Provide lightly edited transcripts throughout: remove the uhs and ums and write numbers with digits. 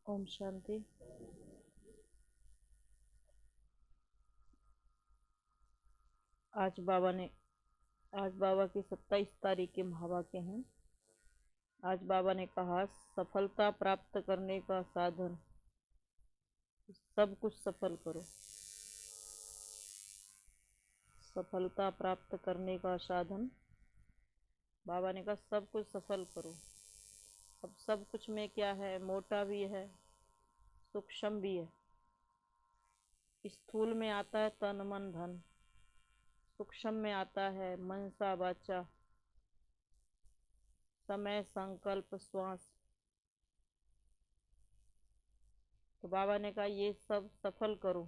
ओम शांति। आज बाबा ने आज बाबा की 27 तारीख के महावाक्य हैं। आज बाबा ने कहा, सफलता प्राप्त करने का साधन, सब कुछ सफल करो। सफलता प्राप्त करने का साधन, बाबा ने कहा सब कुछ सफल करो। अब सब कुछ में क्या है? मोटा भी है, सूक्ष्म भी है। स्थूल में आता है तन मन धन, सूक्ष्म में आता है मनसा वाचा समय संकल्प श्वास। तो बाबा ने कहा ये सब सफल करो।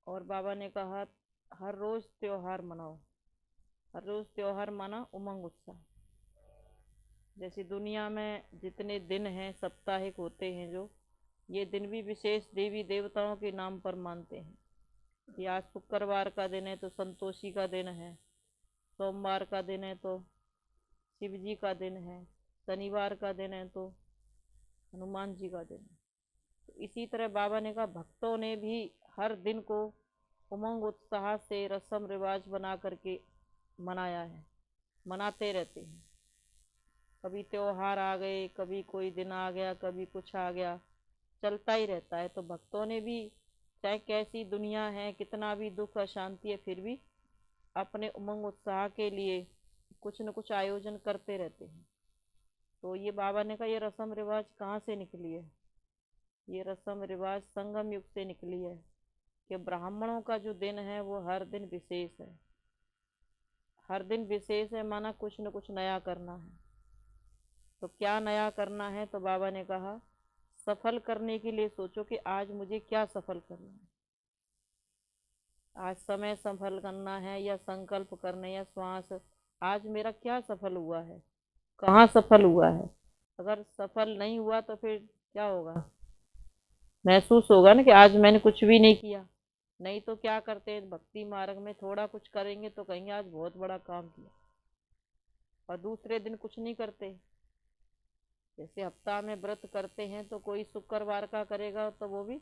और बाबा ने कहा हर रोज त्योहार मनाओ। हर रोज त्योहार माना उमंग उत्साह। जैसे दुनिया में जितने दिन हैं साप्ताहिक होते हैं, जो ये दिन भी विशेष देवी देवताओं के नाम पर मानते हैं कि आज शुक्रवार का दिन है तो संतोषी का दिन है, सोमवार का दिन है तो शिव जी का दिन है, शनिवार का दिन है तो हनुमान जी का दिन है। तो इसी तरह बाबा ने कहा भक्तों ने भी हर दिन को उमंग उत्साह से रस्म रिवाज बना करके मनाया है, मनाते रहते हैं। कभी त्योहार आ गए, कभी कोई दिन आ गया, कभी कुछ आ गया, चलता ही रहता है। तो भक्तों ने भी, चाहे कैसी दुनिया है, कितना भी दुख अशांति है, फिर भी अपने उमंग उत्साह के लिए कुछ न कुछ आयोजन करते रहते हैं। तो ये बाबा ने कहा ये रस्म रिवाज कहाँ से निकली है? ये रस्म रिवाज संगम युग से निकली है कि ब्राह्मणों का जो दिन है वो हर दिन विशेष है। हर दिन विशेष है माना कुछ न कुछ नया करना है। तो क्या नया करना है? तो बाबा ने कहा सफल करने के लिए सोचो कि आज मुझे क्या सफल करना है। आज समय सफल करना है या संकल्प करने या श्वास, आज मेरा क्या सफल हुआ है, कहाँ सफल हुआ है। अगर सफल नहीं हुआ तो फिर क्या होगा? महसूस होगा ना कि आज मैंने कुछ भी नहीं किया। नहीं तो क्या करते हैं भक्ति मार्ग में, थोड़ा कुछ करेंगे तो कहेंगे आज बहुत बड़ा काम किया, और दूसरे दिन कुछ नहीं करते। जैसे हफ्ता में व्रत करते हैं तो कोई शुक्रवार का करेगा तो वो भी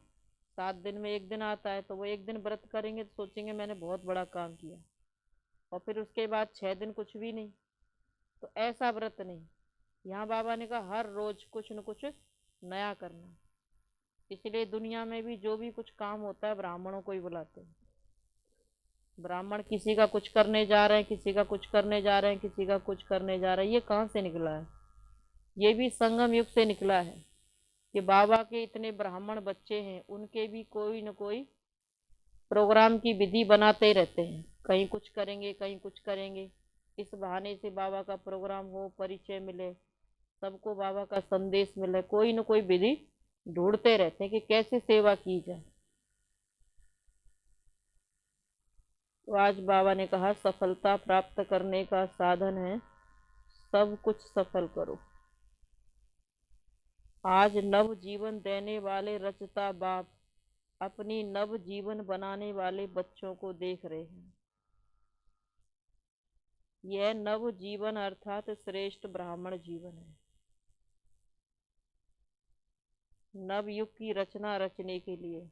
7 दिन में एक दिन आता है, तो वो एक दिन व्रत करेंगे तो सोचेंगे मैंने बहुत बड़ा काम किया, और फिर उसके बाद 6 दिन कुछ भी नहीं। तो ऐसा व्रत नहीं। यहाँ बाबा ने कहा हर रोज कुछ न कुछ नया करना। इसलिए दुनिया में भी जो भी कुछ काम होता है ब्राह्मणों को ही बुलाते हैं। ब्राह्मण किसी का कुछ करने जा रहे हैं, किसी का कुछ करने जा रहे हैं, किसी का कुछ करने जा रहे हैं। ये कहाँ से निकला है? ये भी संगम युग से निकला है कि बाबा के इतने ब्राह्मण बच्चे हैं, उनके भी कोई न कोई प्रोग्राम की विधि बनाते ही रहते हैं। कहीं कुछ करेंगे, कहीं कुछ करेंगे। इस बहाने से बाबा का प्रोग्राम हो, परिचय मिले, सबको बाबा का संदेश मिले, कोई न कोई विधि ढूंढते रहते हैं कि कैसे सेवा की जाए। तो आज बाबा ने कहा सफलता प्राप्त करने का साधन है सब कुछ सफल करो। आज नव जीवन देने वाले रचता बाप अपनी नव जीवन बनाने वाले बच्चों को देख रहे हैं। यह नव जीवन अर्थात श्रेष्ठ ब्राह्मण जीवन है। नव युग की रचना रचने के लिए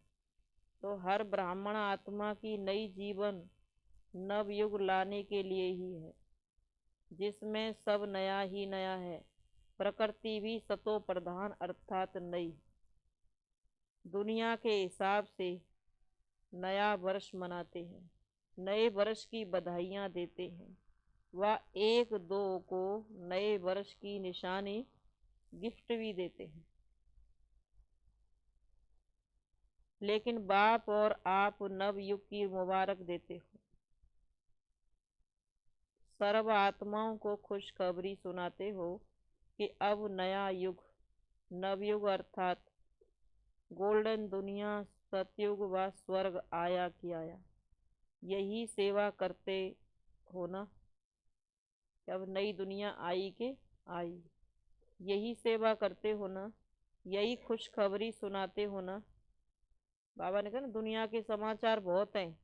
तो हर ब्राह्मण आत्मा की नई जीवन नव युग लाने के लिए ही है, जिसमें सब नया ही नया है। प्रकृति भी सतो प्रधान अर्थात नई। दुनिया के हिसाब से नया वर्ष मनाते हैं, नए वर्ष की बधाइयाँ देते हैं, व एक दो को नए वर्ष की निशानी गिफ्ट भी देते हैं। लेकिन बाप और आप नव युग की मुबारक देते हो। सर्व आत्माओं को खुशखबरी सुनाते हो कि अब नया युग, नवयुग अर्थात गोल्डन दुनिया, सतयुग व स्वर्ग आया कि आया। यही सेवा करते हो ना? अब नई दुनिया आई के आई, यही सेवा करते हो ना? यही खुशखबरी सुनाते हो ना? बाबा ने कहा ना दुनिया के समाचार बहुत हैं,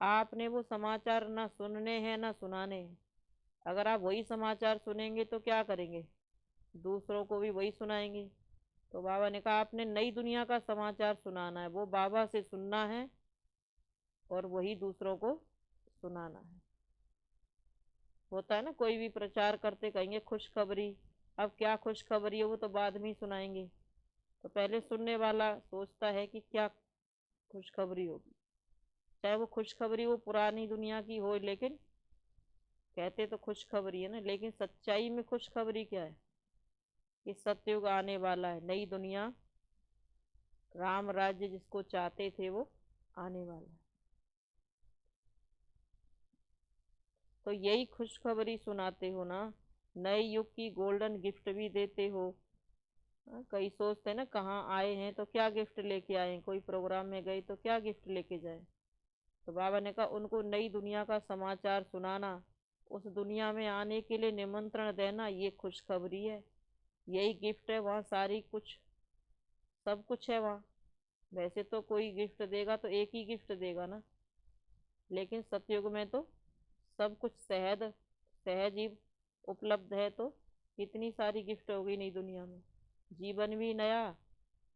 आपने वो समाचार ना सुनने हैं ना सुनाने हैं। अगर आप वही समाचार सुनेंगे तो क्या करेंगे? दूसरों को भी वही सुनाएंगे। तो बाबा ने कहा आपने नई दुनिया का समाचार सुनाना है, वो बाबा से सुनना है और वही दूसरों को सुनाना है। होता है ना, कोई भी प्रचार करते कहेंगे खुशखबरी, अब क्या खुशखबरी है वो तो बाद में ही सुनाएंगे। तो पहले सुनने वाला सोचता है कि क्या खुशखबरी होगी, चाहे वो खुशखबरी वो पुरानी दुनिया की हो, लेकिन कहते तो खुशखबरी है ना, लेकिन सच्चाई में खुशखबरी क्या है कि सतयुग आने वाला है, नई दुनिया, राम राज्य जिसको चाहते थे वो आने वाला है। तो यही खुशखबरी सुनाते हो ना, नए युग की गोल्डन गिफ्ट भी देते हो। हाँ, कई सोचते हैं ना कहाँ आए हैं तो क्या गिफ्ट लेके आए हैं, कोई प्रोग्राम में गए तो क्या गिफ्ट लेके जाए। तो बाबा ने कहा उनको नई दुनिया का समाचार सुनाना, उस दुनिया में आने के लिए निमंत्रण देना, ये खुशखबरी है, यही गिफ्ट है। वहाँ सारी कुछ सब कुछ है वहाँ। वैसे तो कोई गिफ्ट देगा तो एक ही गिफ्ट देगा ना, लेकिन सतयुग में तो सब कुछ सहज सहज ही उपलब्ध है। तो कितनी सारी गिफ्ट हो गई नई दुनिया में, जीवन भी नया,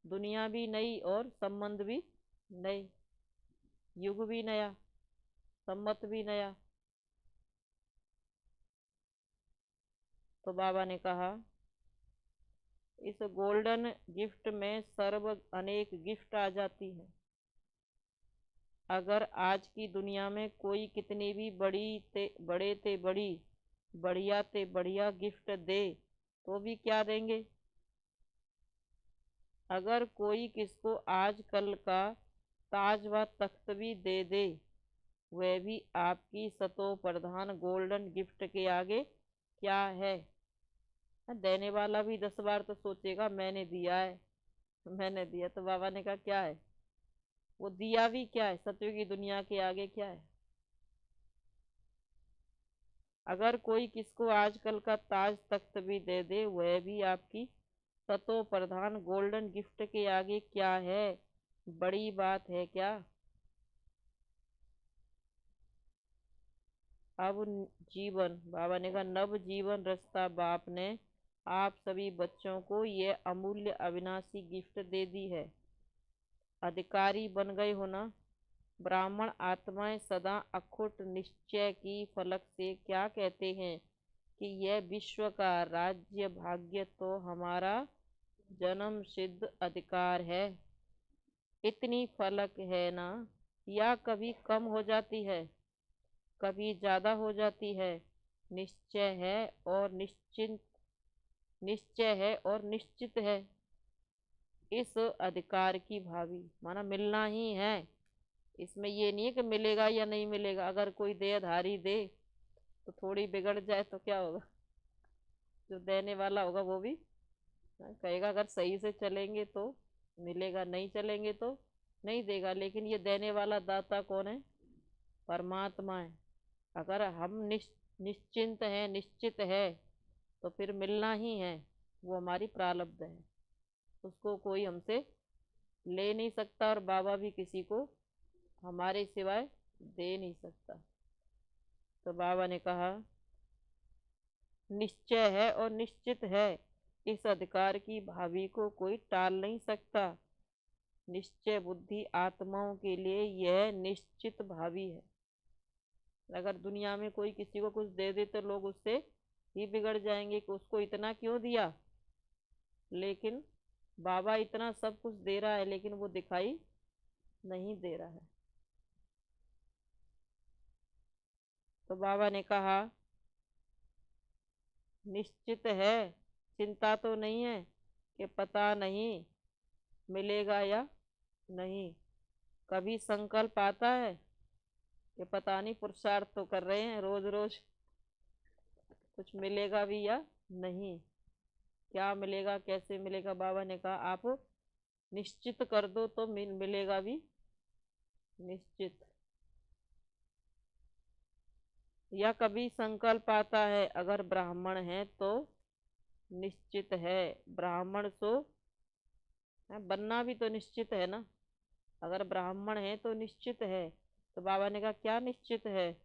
दुनिया भी नई और संबंध भी नए, युग भी नया, सम्मत भी नया। तो बाबा ने कहा इस गोल्डन गिफ्ट में सर्व अनेक गिफ्ट आ जाती है। अगर आज की दुनिया में कोई कितनी भी बड़े ते बड़ी बढ़िया ते बढ़िया गिफ्ट दे तो भी क्या देंगे। अगर कोई किसको आजकल का ताज व तख्त भी दे दे, वह भी आपकी सतो प्रधान गोल्डन गिफ्ट के आगे क्या है। देने वाला भी 10 बार तो सोचेगा मैंने दिया है, मैंने दिया। तो बाबा ने कहा क्या है, वो दिया भी क्या है, सत्य की दुनिया के आगे क्या है। अगर कोई किसको आजकल का ताज तख्त भी दे दे, वह भी आपकी सतो प्रधान गोल्डन गिफ्ट के आगे क्या है, बड़ी बात है क्या। अब जीवन, बाबा ने कहा नव जीवन रास्ता बाप ने आप सभी बच्चों को ये अमूल्य अविनाशी गिफ्ट दे दी है। अधिकारी बन गए हो ना। ब्राह्मण आत्माएं सदा अखुट निश्चय की फलक से क्या कहते हैं कि यह विश्व का राज्य भाग्य तो हमारा जन्म सिद्ध अधिकार है। इतनी फलक है ना, या कभी कम हो जाती है, कभी ज्यादा हो जाती है। निश्चय है और निश्चिंत, निश्चय है और निश्चित है इस अधिकार की भावी, माना मिलना ही है। इसमें ये नहीं है कि मिलेगा या नहीं मिलेगा। अगर कोई देहधारी दे तो थोड़ी बिगड़ जाए तो क्या होगा, जो देने वाला होगा वो भी कहेगा अगर सही से चलेंगे तो मिलेगा, नहीं चलेंगे तो नहीं देगा। लेकिन ये देने वाला दाता कौन है, परमात्मा है। अगर हम निश्चिंत हैं, निश्चित है, तो फिर मिलना ही है। वो हमारी प्रारब्ध है, उसको कोई हमसे ले नहीं सकता, और बाबा भी किसी को हमारे सिवाय दे नहीं सकता। तो बाबा ने कहा निश्चय है और निश्चित है, इस अधिकार की भावी को कोई टाल नहीं सकता। निश्चय बुद्धि आत्माओं के लिए यह निश्चित भावी है। अगर दुनिया में कोई किसी को कुछ दे दे तो लोग उससे ही बिगड़ जाएंगे कि उसको इतना क्यों दिया। लेकिन बाबा इतना सब कुछ दे रहा है लेकिन वो दिखाई नहीं दे रहा है। तो बाबा ने कहा निश्चित है, चिंता तो नहीं है कि पता नहीं मिलेगा या नहीं। कभी संकल्प आता है कि पता नहीं, पुरुषार्थ तो कर रहे हैं रोज रोज, कुछ मिलेगा भी या नहीं, क्या मिलेगा कैसे मिलेगा। बाबा ने कहा आप निश्चित कर दो तो मिलेगा भी निश्चित। या कभी संकल्प आता है, अगर ब्राह्मण है तो निश्चित है, ब्राह्मण सो बनना भी तो निश्चित है ना। अगर ब्राह्मण है तो निश्चित है। तो बाबा ने कहा क्या निश्चित है,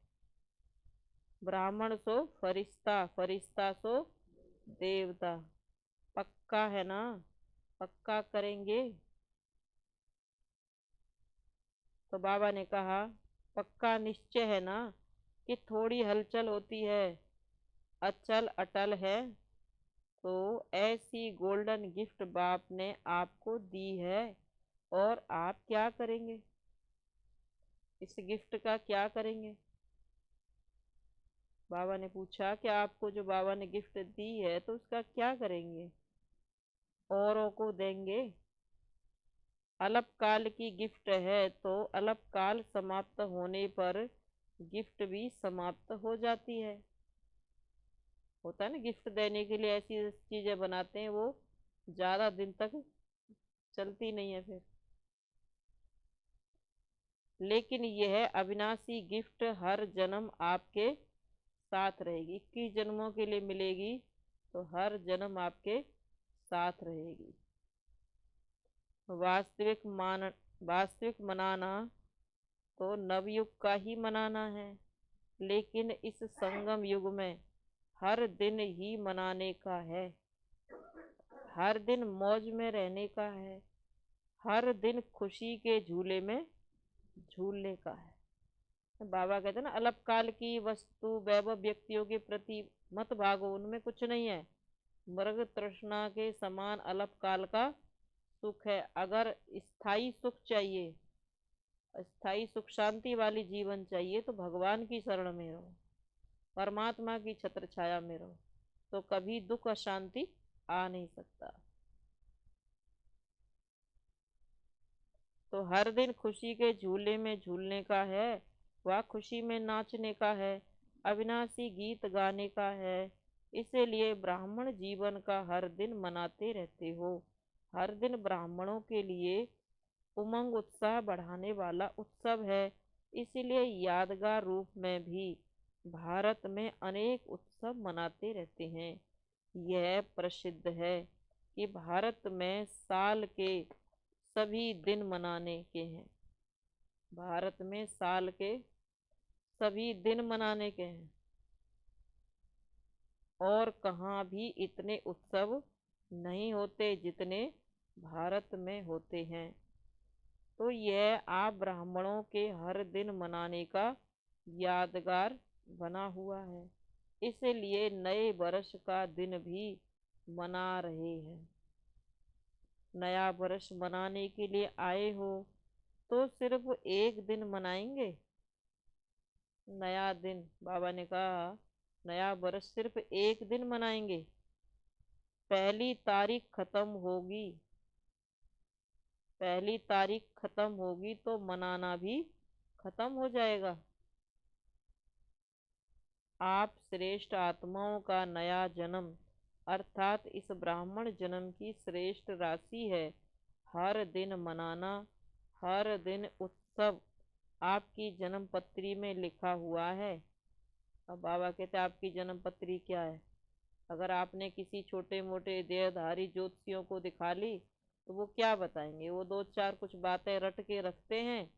ब्राह्मण सो फरिश्ता, फरिश्ता सो देवता, पक्का है ना। पक्का करेंगे? तो बाबा ने कहा, पक्का निश्चय है ना कि थोड़ी हलचल होती है, अचल अटल है। तो ऐसी गोल्डन गिफ्ट बाप ने आपको दी है, और आप क्या करेंगे? इस गिफ्ट का क्या करेंगे? बाबा ने पूछा कि आपको जो बाबा ने गिफ्ट दी है तो उसका क्या करेंगे? औरों को देंगे? अल्पकाल की गिफ्ट है, तो अल्पकाल समाप्त होने पर गिफ्ट भी समाप्त हो जाती है। होता है ना, गिफ्ट देने के लिए ऐसी चीजें बनाते हैं, वो ज्यादा दिन तक चलती नहीं है फिर। लेकिन यह अविनाशी गिफ्ट हर जन्म आपके साथ रहेगी, 21 जन्मों के लिए मिलेगी, तो हर जन्म आपके साथ रहेगी। वास्तविक मनाना तो नवयुग का ही मनाना है, लेकिन इस संगम युग में हर दिन ही मनाने का है। हर दिन मौज में रहने का है, हर दिन खुशी के झूले में झूलने का है। बाबा कहते हैं ना, अल्पकाल की वस्तु वैभव व्यक्तियों के प्रति मत भागो, उनमें कुछ नहीं है। मृग तृष्णा के समान अल्पकाल का सुख है। अगर स्थायी सुख चाहिए, स्थायी सुख शांति वाली जीवन चाहिए, तो भगवान की शरण में रहो, परमात्मा की छत्र छाया में रहो, तो कभी दुख अशांति आ नहीं सकता। तो हर दिन खुशी के झूले में झूलने का है, वह खुशी में नाचने का है, अविनाशी गीत गाने का है। इसीलिए ब्राह्मण जीवन का हर दिन मनाते रहते हो। हर दिन ब्राह्मणों के लिए उमंग उत्साह बढ़ाने वाला उत्सव है। इसीलिए यादगार रूप में भी भारत में अनेक उत्सव मनाते रहते हैं। यह प्रसिद्ध है कि भारत में साल के सभी दिन मनाने के हैं। भारत में साल के सभी दिन मनाने के हैं, और कहाँ भी इतने उत्सव नहीं होते जितने भारत में होते हैं। तो यह आप ब्राह्मणों के हर दिन मनाने का यादगार बना हुआ है। इसलिए नए वर्ष का दिन भी मना रहे हैं। नया वर्ष मनाने के लिए आए हो तो सिर्फ एक दिन मनाएंगे? नया दिन, बाबा ने कहा, नया वर्ष सिर्फ एक दिन मनाएंगे। पहली तारीख खत्म होगी, पहली तारीख खत्म होगी तो मनाना भी खत्म हो जाएगा। आप श्रेष्ठ आत्माओं का नया जन्म, अर्थात इस ब्राह्मण जन्म की श्रेष्ठ राशि है। हर दिन मनाना, हर दिन उत्सव आपकी जन्म पत्री में लिखा हुआ है। अब बाबा कहते हैं, आपकी जन्म पत्री क्या है? अगर आपने किसी छोटे मोटे देहधारी ज्योतिषियों को दिखा ली, तो वो क्या बताएंगे? वो दो चार कुछ बातें रट के रखते हैं,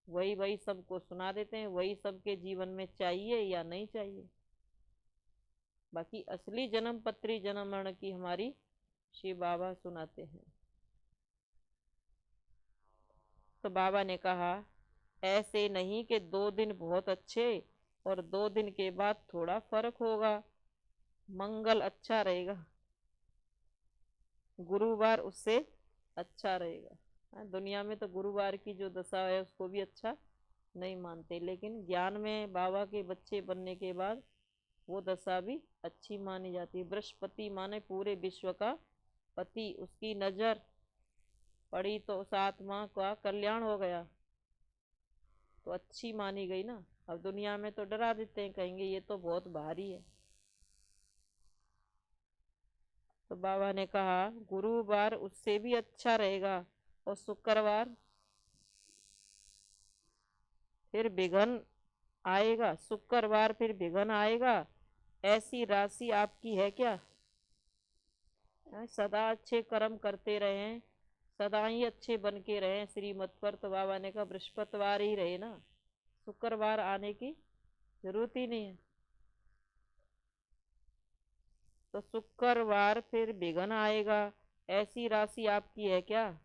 वही वही सबको सुना देते हैं, वही सबके जीवन में चाहिए या नहीं चाहिए। बाकी असली जन्म पत्री जन्म मरण की हमारी शिव बाबा सुनाते हैं। तो बाबा ने कहा, ऐसे नहीं कि 2 दिन बहुत अच्छे और 2 दिन के बाद थोड़ा फर्क होगा। मंगल अच्छा रहेगा, गुरुवार उससे अच्छा रहेगा। हाँ, दुनिया में तो गुरुवार की जो दशा है उसको भी अच्छा नहीं मानते, लेकिन ज्ञान में बाबा के बच्चे बनने के बाद वो दशा भी अच्छी मानी जाती है। बृहस्पति माने पूरे विश्व का पति, उसकी नजर पड़ी तो उस आत्मा का कल्याण हो गया, तो अच्छी मानी गई ना। अब दुनिया में तो डरा देते हैं, कहेंगे ये तो बहुत भारी है। तो बाबा ने कहा, गुरुवार उससे भी अच्छा रहेगा, और शुक्रवार फिर विघन आएगा, शुक्रवार फिर विघन आएगा। ऐसी राशि आपकी है क्या? सदा अच्छे कर्म करते रहें, सदा ही अच्छे बन के रहें श्रीमत पर। तो बाबा ने कहा, बृहस्पतिवार ही रहे ना, शुक्रवार आने की जरूरत ही नहीं है। तो शुक्रवार फिर विघन आएगा, ऐसी राशि आपकी है क्या?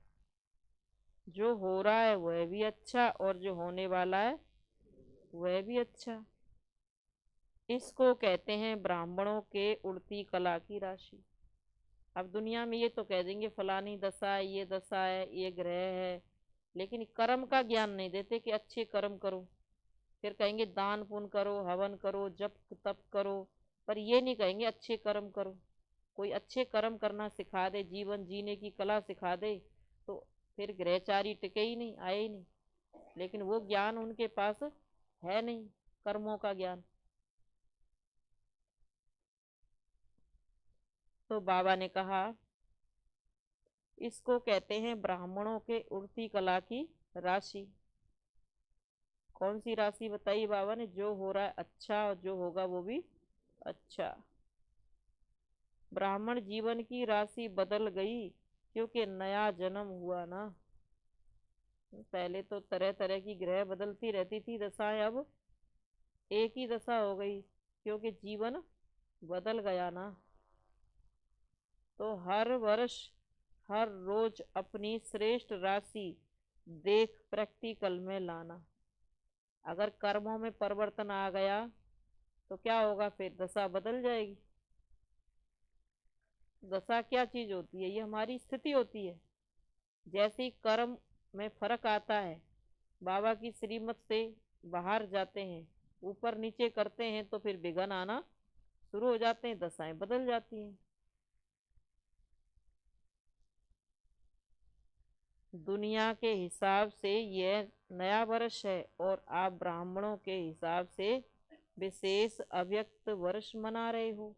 जो हो रहा है वह भी अच्छा और जो होने वाला है वह भी अच्छा। इसको कहते हैं ब्राह्मणों के उड़ती कला की राशि। अब दुनिया में ये तो कह देंगे फलानी दशा है, ये दशा है, ये ग्रह है, लेकिन कर्म का ज्ञान नहीं देते कि अच्छे कर्म करो। फिर कहेंगे दान पुण्य करो, हवन करो, जप तप करो, पर ये नहीं कहेंगे अच्छे कर्म करो। कोई अच्छे कर्म करना सिखा दे, जीवन जीने की कला सिखा दे, तो फिर ग्रहचारी टिके ही नहीं, आए ही नहीं। लेकिन वो ज्ञान उनके पास है नहीं, कर्मों का ज्ञान। तो बाबा ने कहा इसको कहते हैं ब्राह्मणों के उड़ती कला की राशि। कौन सी राशि बताई बाबा ने? जो हो रहा है अच्छा और जो होगा वो भी अच्छा। ब्राह्मण जीवन की राशि बदल गई क्योंकि नया जन्म हुआ ना। पहले तो तरह तरह की ग्रह बदलती रहती थी दशाएं, अब एक ही दशा हो गई क्योंकि जीवन बदल गया ना। तो हर वर्ष हर रोज अपनी श्रेष्ठ राशि देख प्रैक्टिकल में लाना। अगर कर्मों में परिवर्तन आ गया तो क्या होगा? फिर दशा बदल जाएगी। दशा क्या चीज होती है? ये हमारी स्थिति होती है। जैसे ही कर्म में फर्क आता है, बाबा की श्रीमत से बाहर जाते हैं, ऊपर नीचे करते हैं, तो फिर विघ्न आना शुरू हो जाते हैं, दशाएं बदल जाती हैं। दुनिया के हिसाब से यह नया वर्ष है और आप ब्राह्मणों के हिसाब से विशेष अव्यक्त वर्ष मना रहे हो।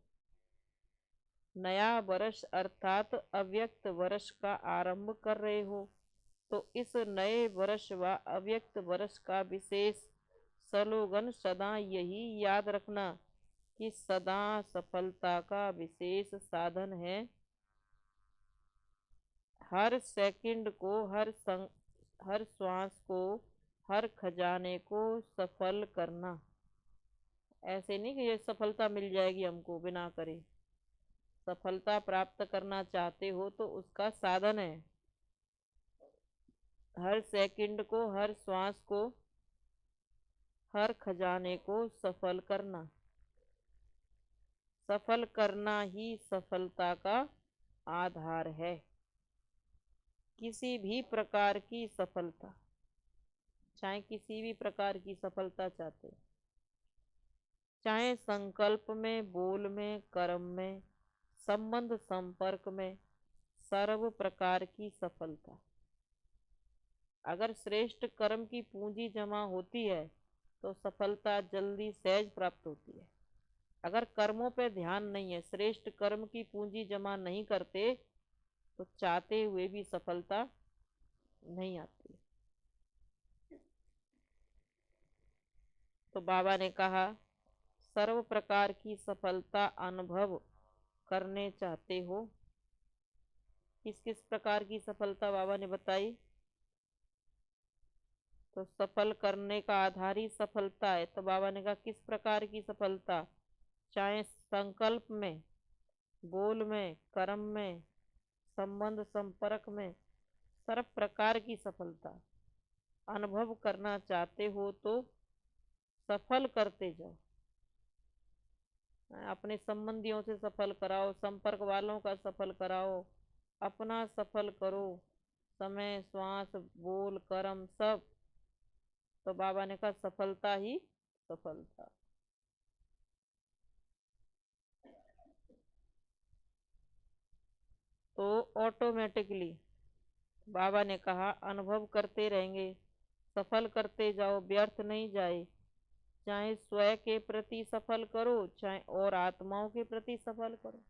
नया वर्ष अर्थात अव्यक्त वर्ष का आरंभ कर रहे हो। तो इस नए वर्ष व अव्यक्त वर्ष का विशेष स्लोगन सदा यही याद रखना कि सदा सफलता का विशेष साधन है। हर सेकंड को, हर श्वास को, हर खजाने को सफल करना। ऐसे नहीं कि ये सफलता मिल जाएगी हमको बिना करे। सफलता प्राप्त करना चाहते हो तो उसका साधन है हर सेकंड को, हर श्वास को, हर खजाने को सफल करना। सफल करना ही सफलता का आधार है। किसी भी प्रकार की सफलता, चाहे किसी भी प्रकार की सफलता चाहते, चाहे संकल्प में, बोल में, कर्म में, संबंध संपर्क में, सर्व प्रकार की सफलता। अगर श्रेष्ठ कर्म की पूंजी जमा होती है तो सफलता जल्दी सहज प्राप्त होती है। अगर कर्मों पे ध्यान नहीं है, श्रेष्ठ कर्म की पूंजी जमा नहीं करते, तो चाहते हुए भी सफलता नहीं आती। तो बाबा ने कहा सर्व प्रकार की सफलता अनुभव करने चाहते हो। किस किस प्रकार की सफलता बाबा ने बताई? तो सफल करने का आधार ही सफलता है। तो बाबा ने कहा किस प्रकार की सफलता? चाहे संकल्प में, बोल में, कर्म में, संबंध संपर्क में, सर्व प्रकार की सफलता अनुभव करना चाहते हो तो सफल करते जाओ। अपने संबंधियों से सफल कराओ, संपर्क वालों का सफल कराओ, अपना सफल करो, समय, श्वास, बोल, कर्म सब। तो बाबा ने कहा सफलता ही सफलता। तो ऑटोमेटिकली बाबा ने कहा अनुभव करते रहेंगे, सफल करते जाओ, व्यर्थ नहीं जाए। चाहे स्वयं के प्रति सफल करो, चाहे और आत्माओं के प्रति सफल करो।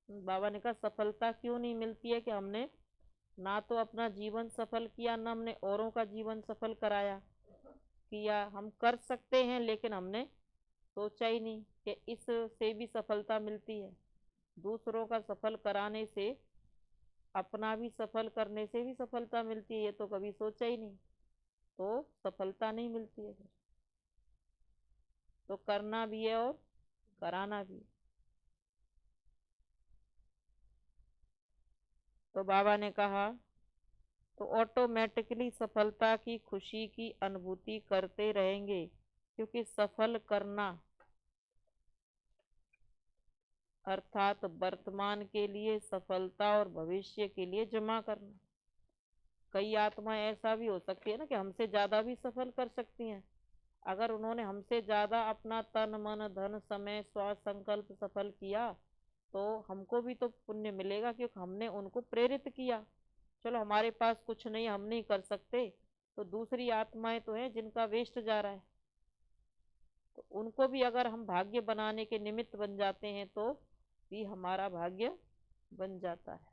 बाबा ने कहा सफलता क्यों नहीं मिलती है? कि हमने ना तो अपना जीवन सफल किया, ना हमने औरों का जीवन सफल कराया। किया हम कर सकते हैं, लेकिन हमने सोचा ही नहीं कि इससे भी सफलता मिलती है। दूसरों का सफल कराने से, अपना भी सफल करने से भी सफलता मिलती है, ये तो कभी सोचा ही नहीं। तो सफलता नहीं मिलती है फिर। तो करना भी है और कराना भी। तो बाबा ने कहा तो ऑटोमेटिकली सफलता की खुशी की अनुभूति करते रहेंगे, क्योंकि सफल करना अर्थात वर्तमान के लिए सफलता और भविष्य के लिए जमा करना। कई आत्माएं ऐसा भी हो सकती है ना कि हमसे ज्यादा भी सफल कर सकती हैं। अगर उन्होंने हमसे ज्यादा अपना तन मन धन समय श्वास संकल्प सफल किया तो हमको भी तो पुण्य मिलेगा, क्योंकि हमने उनको प्रेरित किया। चलो हमारे पास कुछ नहीं, हम नहीं कर सकते, तो दूसरी आत्माएं तो हैं जिनका वेस्ट जा रहा है, तो उनको भी अगर हम भाग्य बनाने के निमित्त बन जाते हैं तो भी हमारा भाग्य बन जाता है।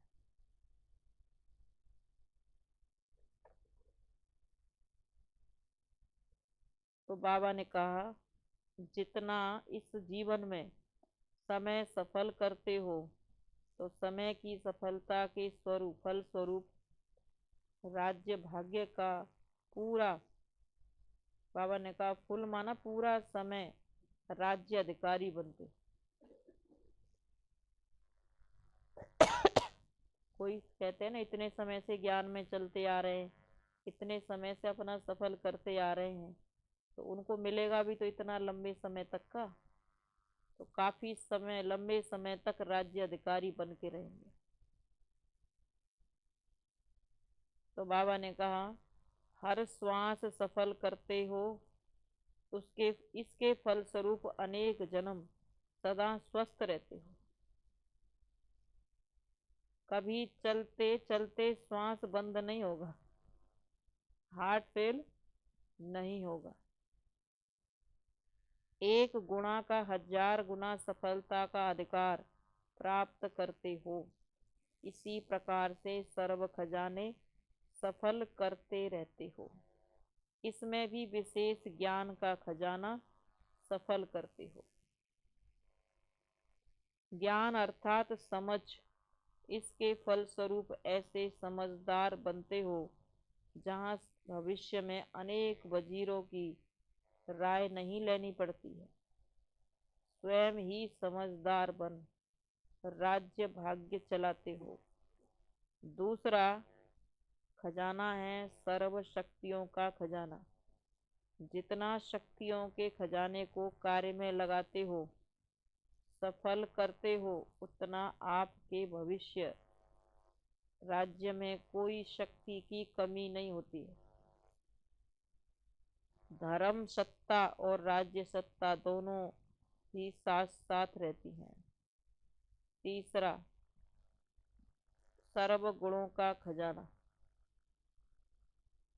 तो बाबा ने कहा जितना इस जीवन में समय सफल करते हो, तो समय की सफलता के स्वरूप फल स्वरूप राज्य भाग्य का पूरा, बाबा ने कहा फुल माना पूरा समय राज्य अधिकारी बनते। कोई कहते हैं ना इतने समय से ज्ञान में चलते आ रहे हैं, इतने समय से अपना सफल करते आ रहे हैं, तो उनको मिलेगा भी तो इतना लंबे समय तक का, तो काफी समय लंबे समय तक राज्य अधिकारी बन के रहेंगे। तो बाबा ने कहा हर श्वास सफल करते हो, उसके इसके फलस्वरूप अनेक जन्म सदा स्वस्थ रहते हो। कभी चलते चलते श्वास बंद नहीं होगा, हार्ट फेल नहीं होगा। एक गुणा का 1000 गुना सफलता का अधिकार प्राप्त करते हो। इसी प्रकार से सर्व खजाने सफल करते रहते हो। इसमें भी विशेष ज्ञान का खजाना सफल करते हो। ज्ञान अर्थात समझ, इसके फलस्वरूप ऐसे समझदार बनते हो जहाँ भविष्य में अनेक वजीरों की राय नहीं लेनी पड़ती है। स्वयं ही समझदार बन राज्य भाग्य चलाते हो। दूसरा खजाना है सर्व शक्तियों का खजाना। जितना शक्तियों के खजाने को कार्य में लगाते हो, सफल करते हो, उतना आपके भविष्य राज्य में कोई शक्ति की कमी नहीं होती है। धर्म सत्ता और राज्य सत्ता दोनों ही साथ साथ रहती हैं। तीसरा सर्व गुणों का खजाना।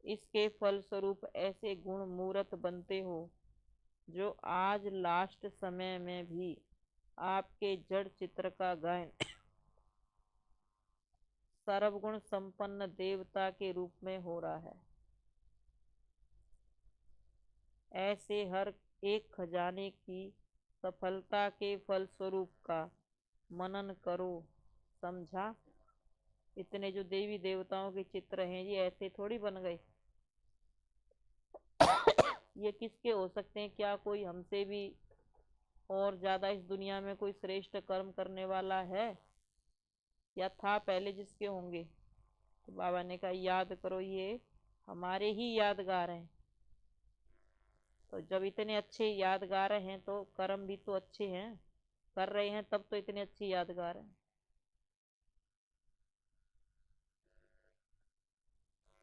इसके फलस्वरूप ऐसे गुण मूर्त बनते हो जो आज लास्ट समय में भी आपके जड़ चित्र का गायन सर्वगुण संपन्न देवता के रूप में हो रहा है। ऐसे हर एक खजाने की सफलता के फलस्वरूप का मनन करो। समझा? इतने जो देवी देवताओं के चित्र हैं ये ऐसे थोड़ी बन गए। ये किसके हो सकते हैं? क्या कोई हमसे भी और ज्यादा इस दुनिया में कोई श्रेष्ठ कर्म करने वाला है, या था पहले जिसके होंगे? तो बाबा ने कहा याद करो ये हमारे ही यादगार हैं। तो जब इतने अच्छे यादगार हैं तो कर्म भी तो अच्छे हैं, कर रहे हैं तब तो इतने अच्छे यादगार हैं।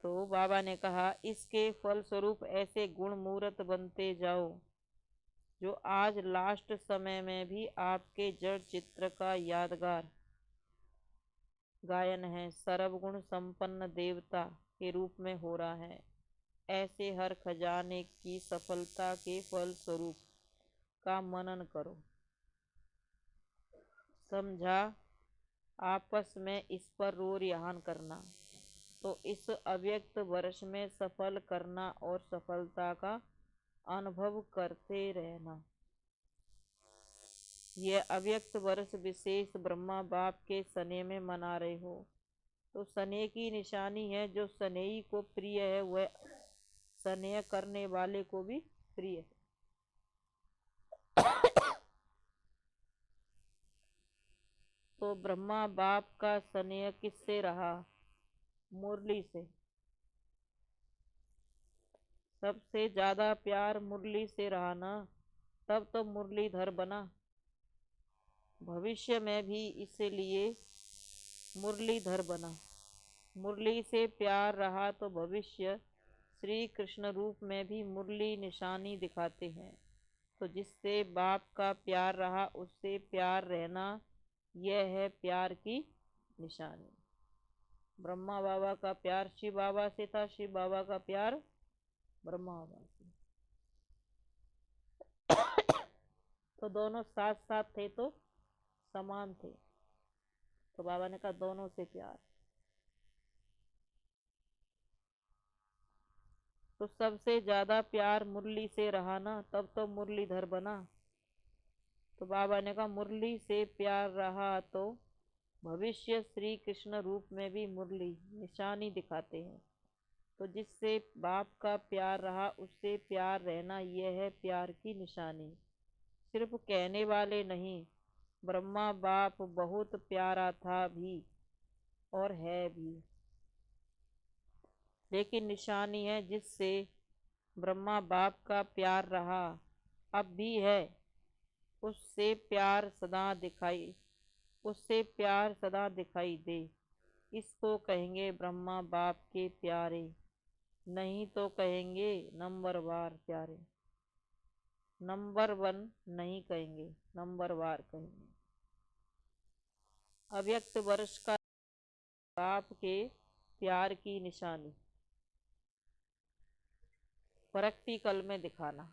तो बाबा ने कहा इसके फलस्वरूप ऐसे गुण मूर्त बनते जाओ जो आज लास्ट समय में भी आपके जड़ चित्र का यादगार गायन है सर्वगुण संपन्न देवता के रूप में हो रहा है। ऐसे हर खजाने की सफलता के फल स्वरूप का मनन करो। समझा? आपस में इस पर रो रिहान करना। तो इस अव्यक्त वर्ष में सफल करना और सफलता का अनुभव करते रहना। यह अव्यक्त वर्ष विशेष ब्रह्मा बाप के सने में मना रहे हो। तो सने की निशानी है, जो सनेही को प्रिय है वह स्नेह करने वाले को भी प्रिय है। तो ब्रह्मा बाप का स्नेह किससे रहा? मुरली से। सबसे ज्यादा प्यार मुरली से रहा ना, तब तो मुरलीधर बना। भविष्य में भी इसीलिए मुरलीधर बना। मुरली से प्यार रहा तो भविष्य श्री कृष्ण रूप में भी मुरली निशानी दिखाते हैं। तो जिससे बाप का प्यार रहा उससे प्यार रहना, यह है प्यार की निशानी। ब्रह्मा बाबा का प्यार शिव बाबा से था, शिव बाबा का प्यार ब्रह्मा बाबा से। तो दोनों साथ साथ थे तो समान थे, तो बाबा ने कहा दोनों से प्यार। तो सबसे ज्यादा प्यार मुरली से रहा ना, तब तो मुरलीधर बना। तो बाबा ने कहा मुरली से प्यार रहा तो भविष्य श्री कृष्ण रूप में भी मुरली निशानी दिखाते हैं। तो जिससे बाप का प्यार रहा उससे प्यार रहना, यह है प्यार की निशानी। सिर्फ कहने वाले नहीं, ब्रह्मा बाप बहुत प्यारा था भी और है भी, लेकिन निशानी है जिससे ब्रह्मा बाप का प्यार रहा, अब भी है, उससे प्यार सदा दिखाई उससे प्यार सदा दिखाई दे। इसको कहेंगे ब्रह्मा बाप के प्यारे, नहीं तो कहेंगे नंबरवार प्यारे। नंबर वन नहीं कहेंगे, नंबरवार कहेंगे। अव्यक्त वर्ष का बाप के प्यार की निशानी प्रैक्टिकल में दिखाना,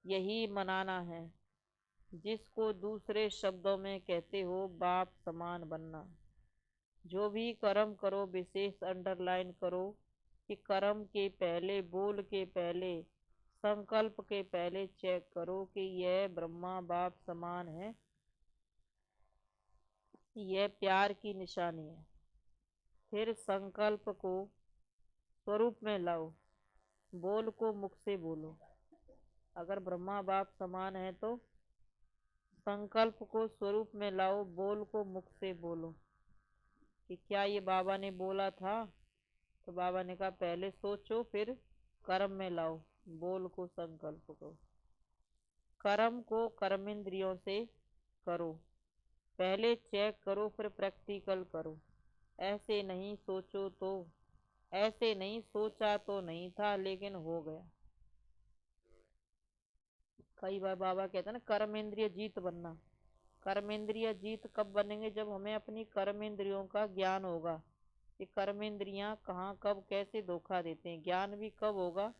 यही मनाना है। जिसको दूसरे शब्दों में कहते हो बाप समान बनना। जो भी कर्म करो विशेष अंडरलाइन करो कि कर्म के पहले, बोल के पहले, संकल्प के पहले चेक करो कि यह ब्रह्मा बाप समान है, यह प्यार की निशानी है। फिर संकल्प को स्वरूप में लाओ, बोल को मुख से बोलो। अगर ब्रह्मा बाप समान है तो संकल्प को स्वरूप में लाओ, बोल को मुख से बोलो कि क्या ये बाबा ने बोला था। तो बाबा ने कहा पहले सोचो फिर कर्म में लाओ, बोल को, संकल्प को। कर्म को कर्मेंद्रियों से करो, पहले चेक करो फिर प्रैक्टिकल करो। ऐसे नहीं सोचो तो ऐसे नहीं सोचा तो नहीं था लेकिन हो गया। कई बार बाबा कहते हैं ना कर्मेंद्रिय जीत बनना। कर्मेंद्रिय जीत कब बनेंगे? जब हमें अपनी कर्मेंद्रियों का ज्ञान होगा कि कर्मेंद्रियां कहाँ कब कैसे धोखा देते हैं। ज्ञान भी कब होगा?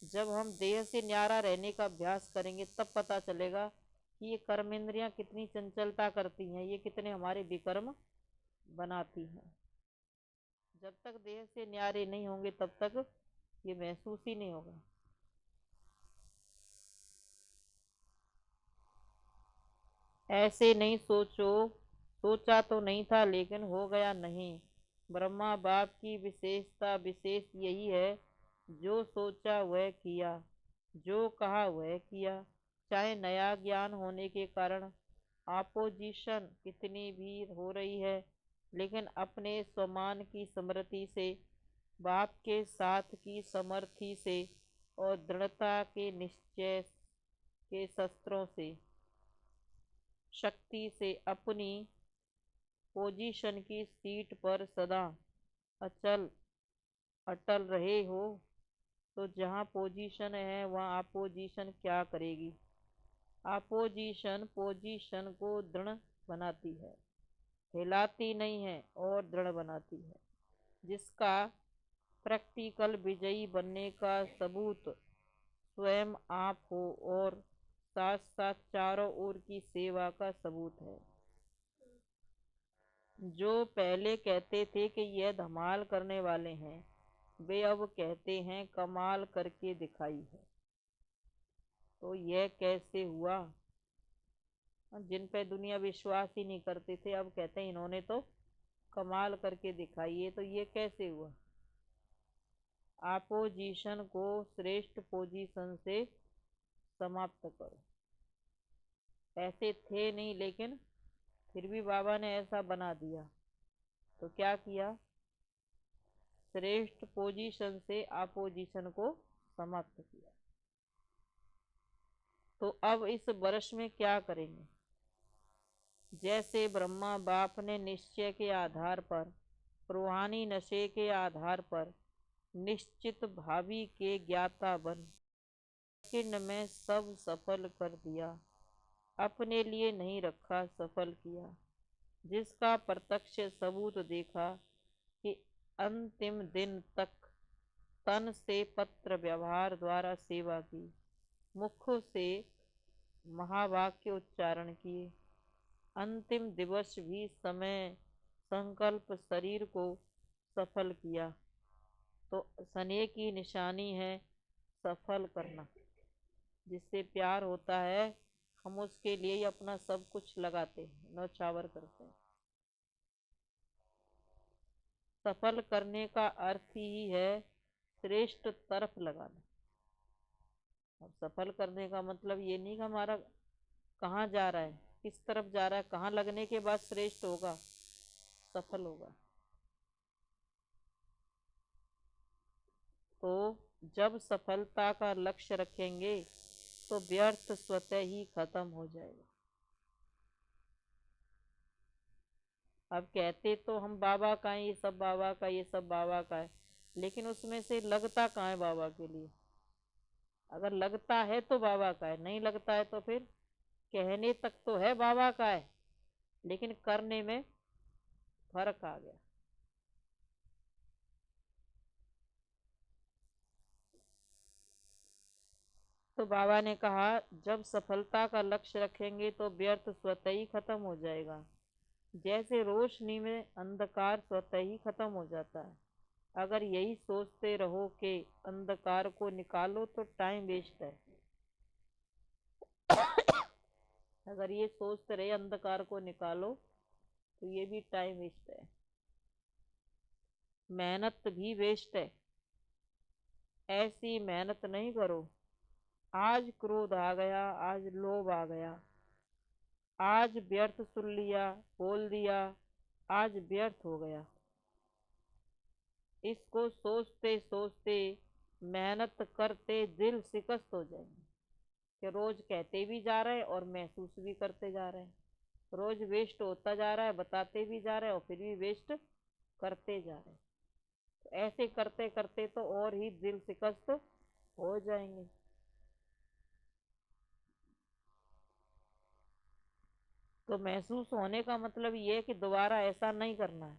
जब हम देह से न्यारा रहने का अभ्यास करेंगे, तब पता चलेगा कि ये कर्मेंद्रियां कितनी चंचलता करती हैं, ये कितने हमारे विकर्म बनाती हैं। जब तक देह से न्यारे नहीं होंगे तब तक ये महसूस ही नहीं होगा। ऐसे नहीं सोचो, सोचा तो नहीं था लेकिन हो गया नहीं। ब्रह्मा बाप की विशेषता विशेष यही है, जो सोचा वह किया, जो कहा वह किया। चाहे नया ज्ञान होने के कारण आपोजिशन कितनी भी हो रही है, लेकिन अपने स्वमान की स्मृति से, बाप के साथ की समर्थी से और दृढ़ता के निश्चय के शस्त्रों से, शक्ति से अपनी पोजीशन की सीट पर सदा अचल अटल रहे हो, तो जहाँ पोजीशन है वहाँ अपोजिशन क्या करेगी? अपोजिशन पोजीशन को दृढ़ बनाती है, हिलाती नहीं है और दृढ़ बनाती है। जिसका प्रैक्टिकल विजयी बनने का सबूत स्वयं आप हो और साथ साथ चारों ओर की सेवा का सबूत है। जो पहले कहते थे कि यह धमाल करने वाले हैं, वे अब कहते हैं कमाल करके दिखाई है। तो यह कैसे हुआ? जिन पे दुनिया विश्वास ही नहीं करते थे, अब कहते हैं इन्होंने तो कमाल करके दिखाई है। तो ये कैसे हुआ? अपोजिशन को श्रेष्ठ पोजीशन से समाप्त करो। ऐसे थे नहीं, लेकिन फिर भी बाबा ने ऐसा बना दिया। तो क्या किया, श्रेष्ठ पोजीशन से अपोजिशन को समाप्त किया। तो अब इस वर्ष में क्या करेंगे, जैसे ब्रह्मा बाप ने निश्चय के आधार पर, रूहानी नशे के आधार पर निश्चित भावी के ज्ञाता बन किन में सब सफल कर दिया, अपने लिए नहीं रखा सफल किया, जिसका प्रत्यक्ष सबूत देखा कि अंतिम दिन तक तन से पत्र व्यवहार द्वारा सेवा की, मुख से महावाक्य उच्चारण किए, अंतिम दिवस भी समय संकल्प शरीर को सफल किया। तो शनि की निशानी है सफल करना। जिससे प्यार होता है हम उसके लिए ही अपना सब कुछ लगाते हैं, न्यौछावर करते हैं। सफल करने का अर्थ ही है श्रेष्ठ तरफ लगाना। अब सफल करने का मतलब ये नहीं कि हमारा कहाँ जा रहा है, किस तरफ जा रहा है, कहाँ लगने के बाद श्रेष्ठ होगा, सफल होगा। तो जब सफलता का लक्ष्य रखेंगे तो व्यर्थ स्वतः ही खत्म हो जाएगा। अब कहते तो हम बाबा का है, ये सब बाबा का, ये सब बाबा का है, लेकिन उसमें से लगता कहाँ है बाबा के लिए। अगर लगता है तो बाबा का है, नहीं लगता है तो फिर कहने तक तो है बाबा का है, लेकिन करने में फर्क आ गया। तो बाबा ने कहा जब सफलता का लक्ष्य रखेंगे तो व्यर्थ स्वतः ही खत्म हो जाएगा। जैसे रोशनी में अंधकार स्वतः ही खत्म हो जाता है। अगर यही सोचते रहो कि अंधकार को निकालो तो टाइम वेस्ट है। अगर ये सोचते रहे अंधकार को निकालो तो ये भी टाइम वेस्ट है, मेहनत भी वेस्ट है। ऐसी मेहनत नहीं करो, आज क्रोध आ गया, आज लोभ आ गया, आज व्यर्थ सुन लिया, बोल दिया, आज व्यर्थ हो गया। इसको सोचते सोचते मेहनत करते दिल शिकस्त हो जाएंगे कि रोज कहते भी जा रहे हैं और महसूस भी करते जा रहे हैं, रोज वेस्ट होता जा रहा है, बताते भी जा रहे हैं और फिर भी वेस्ट करते जा रहे हैं। तो ऐसे करते करते तो और ही दिल शिकस्त हो जाएंगे। तो महसूस होने का मतलब ये है कि दोबारा ऐसा नहीं करना है,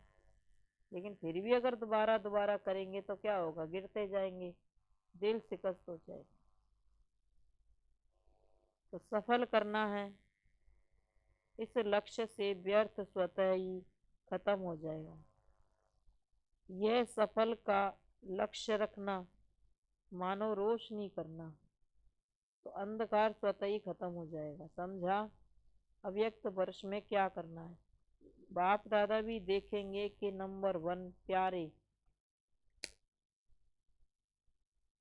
लेकिन फिर भी अगर दोबारा दोबारा करेंगे तो क्या होगा, गिरते जाएंगे, दिल शिकस्त हो जाएगा। तो सफल करना है, इस लक्ष्य से व्यर्थ स्वतः ही खत्म हो जाएगा। यह सफल का लक्ष्य रखना मानो रोशनी करना, तो अंधकार स्वतः ही खत्म हो जाएगा। समझा। अव्यक्त वर्ष में क्या करना है, बाप दादा भी देखेंगे कि नंबर 1 प्यारे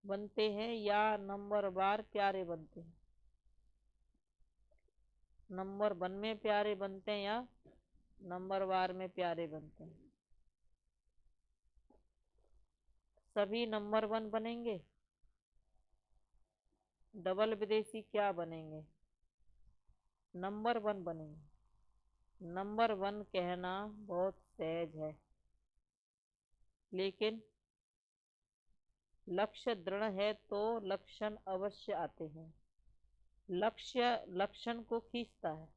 बनते हैं या नंबर बार प्यारे बनते हैं। नंबर 1 में प्यारे बनते हैं या नंबर बार में प्यारे बनते हैं। सभी नंबर 1 बनेंगे, डबल विदेशी क्या बनेंगे, नंबर 1 बनेंगे। नंबर 1 कहना बहुत सहज है, लेकिन लक्ष्य दृढ़ है तो लक्षण अवश्य आते हैं। लक्ष्य लक्षण को खींचता है,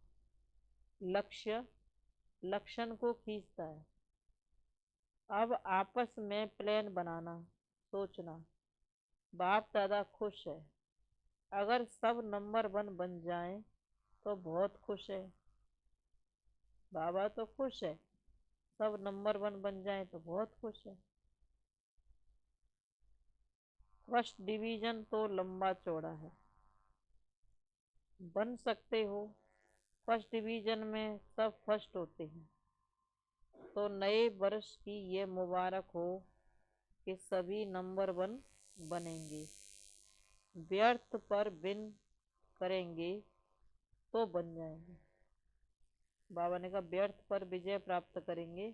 लक्ष्य लक्षण को खींचता है। अब आपस में प्लान बनाना, सोचना। बाप दादा खुश है, अगर सब नंबर 1 बन जाएं तो बहुत खुश है। बाबा तो खुश है, सब नंबर 1 बन जाएं तो बहुत खुश है। फर्स्ट डिवीजन तो लंबा चौड़ा है, बन सकते हो। फर्स्ट डिवीजन में सब फर्स्ट होते हैं। तो नए वर्ष की ये मुबारक हो कि सभी नंबर 1 बनेंगे, व्यर्थ पर विन करेंगे, तो बन जाएंगे। बाबा ने कहा व्यर्थ पर विजय प्राप्त करेंगे,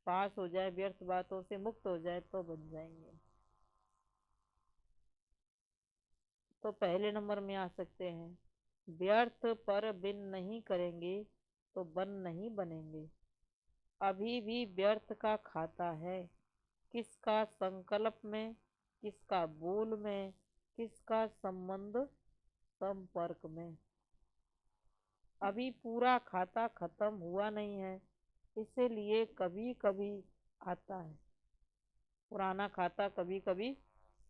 पास हो जाए, व्यर्थ बातों से मुक्त हो जाए तो बन जाएंगे। तो पहले नंबर में आ सकते हैं, व्यर्थ पर बिन नहीं करेंगे तो बन नहीं बनेंगे। अभी भी व्यर्थ का खाता है, किसका संकल्प में, किसका बोल में, किसका संबंध संपर्क में। अभी पूरा खाता खत्म हुआ नहीं है, इसीलिए कभी कभी आता है। पुराना खाता कभी कभी